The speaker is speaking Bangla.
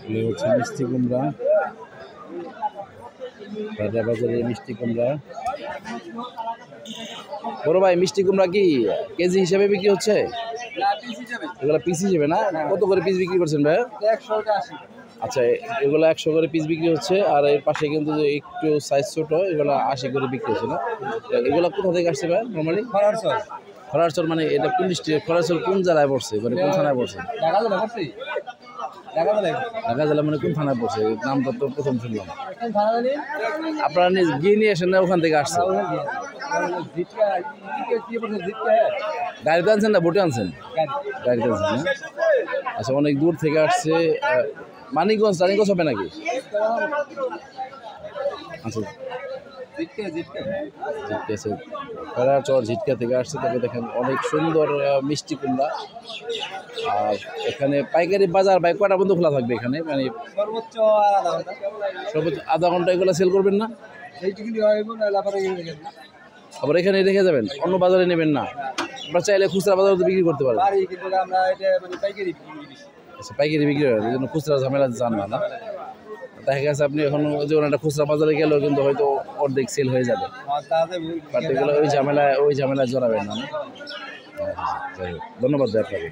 এগুলো হচ্ছে মিষ্টি কুমড়া, বাজারে বাজারে মিষ্টি কুমড়া। বড় ভাই মিষ্টি কুমড়া কি কেজি হিসেবে বিক্রি হচ্ছে? এগুলো পিস হিসেবে না? কত করে পিস বিক্রি করছেন ভাই? আচ্ছা, এগুলো 100 করে পিস বিক্রি হচ্ছে। আর এর পাশে কিন্তু যে একটু সাইজ ছোট, এগুলো 80 করে বিক্রি হচ্ছে না? এগুলো কোথা থেকে আসছে ভাই নর্মালি? খরারচর মানে এটা কোন ডিস্ট্রিক্ট? খরারচর কোন জেলায় পড়ছে, মানে কোন থানায় পড়ছে? ঢাকা জেলা মানে কোন থানায় পড়ছে? নামটা তো প্রথম শুনলাম। আপনারা গিয়ে নিয়ে আসেন না ওখান থেকে আসছে? গাড়িতে আনছেন না ভোটে আনছেন? গাড়িতে আনছেন না? আচ্ছা, অনেক দূর থেকে আসছে। মানিকগঞ্জ রানিগঞ্জ হবে নাকি? আচ্ছা, খরারচর ঝিটকা থেকে আসছে। তবে দেখেন অনেক সুন্দর মিষ্টি কুমড়া। আর এখানে পাইকারি বাজার ভাই কয়টা পর্যন্ত খোলা থাকবে এখানে? মানে সর্বোচ্চ আধা ঘন্টা এগুলো সেল করবেন না? আবার এখানে রেখে যাবেন, অন্য বাজারে নেবেন না? আপনারা চাইলে খুচরা বাজারে তো বিক্রি করতে পারবেন। আচ্ছা, পাইকারি বিক্রি হয়, এই জন্য খুচরা ঝামেলা জান না? দেখা গেছে আপনি এখন যে একটা খুচরা বাজারে গেলেও কিন্তু হয়তো অর্ধেক সেল হয়ে যাবে, বাট এগুলো ওই ঝামেলায় জড়াবেন না। ধন্যবাদ আপনাকে।